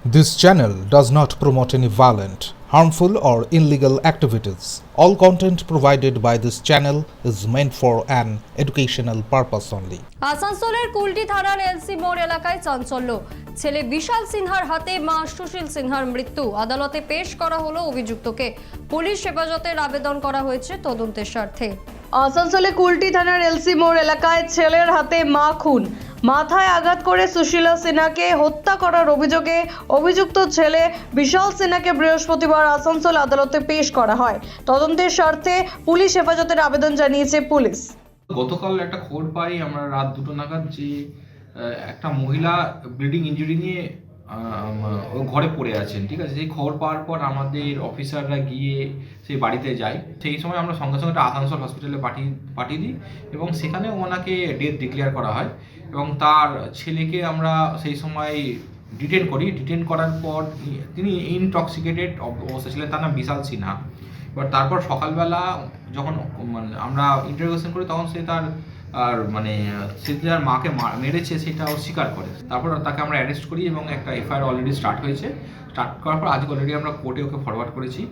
This channel does not promote any violent, harmful, or illegal activities. All content provided by this channel is meant for an educational purpose only. আসানসোলের কুলটি থানার LC মোড় এলাকায় চাঞ্চল্য। ছেলে বিশাল সিনহার হাতে মা সুশীল সিনহার মৃত্যু। আদালতে পেশ করা হলো অভিযুক্তকে। পুলিশ হেফাজতের আবেদন করা হয়েছে তদন্তের স্বার্থে। আসানসোলে কুলটি থানার এলসি মোড় এলাকায় ছেলের হাতে মা খুন। মাথায় আঘাত করে সুশীলা সিনহাকে হত্যা করার অভিযোগে অভিযুক্ত ছেলে বিশাল সিনহাকে বৃহস্পতিবার আসানসোল আদালতে পেশ করা হয়। তদন্তের স্বার্থে পুলিশ হেফাজতের আবেদন জানিয়েছে পুলিশ। গতকাল একটা খবর পাই আমরা রাত 2টো নাগাদ যে একটা মহিলা ব্লিডিং ইনজুরি নিয়ে ঘরে পড়ে আছেন, ঠিক আছে। সেই খবর পাওয়ার পর আমাদের অফিসাররা গিয়ে সেই বাড়িতে যায়। সেই সময় আমরা সঙ্গে সঙ্গে একটা আসানসোল হসপিটালে পাঠিয়ে দিই এবং সেখানে ওনাকে ডেথ ডিক্লেয়ার করা হয় এবং তার ছেলেকে আমরা সেই সময় ডিটেন করার পর তিনি ইনটক্সিকেটেড অবস্থা ছিলেন, তার নাম বিশাল সিনহা। এবার তারপর সকালবেলা যখন আমরা ইন্টারোগেশন করি তখন সে তার মাকে মেরেছে সেটা অস্বীকার করে। তারপর তাকে আমরা অ্যারেস্ট করি এবং একটা এফআইআর অলরেডি স্টার্ট হয়েছে। স্টার্ট করার পর আজকে অলরেডি আমরা কোর্টে ওকে ফরওয়ার্ড করেছি।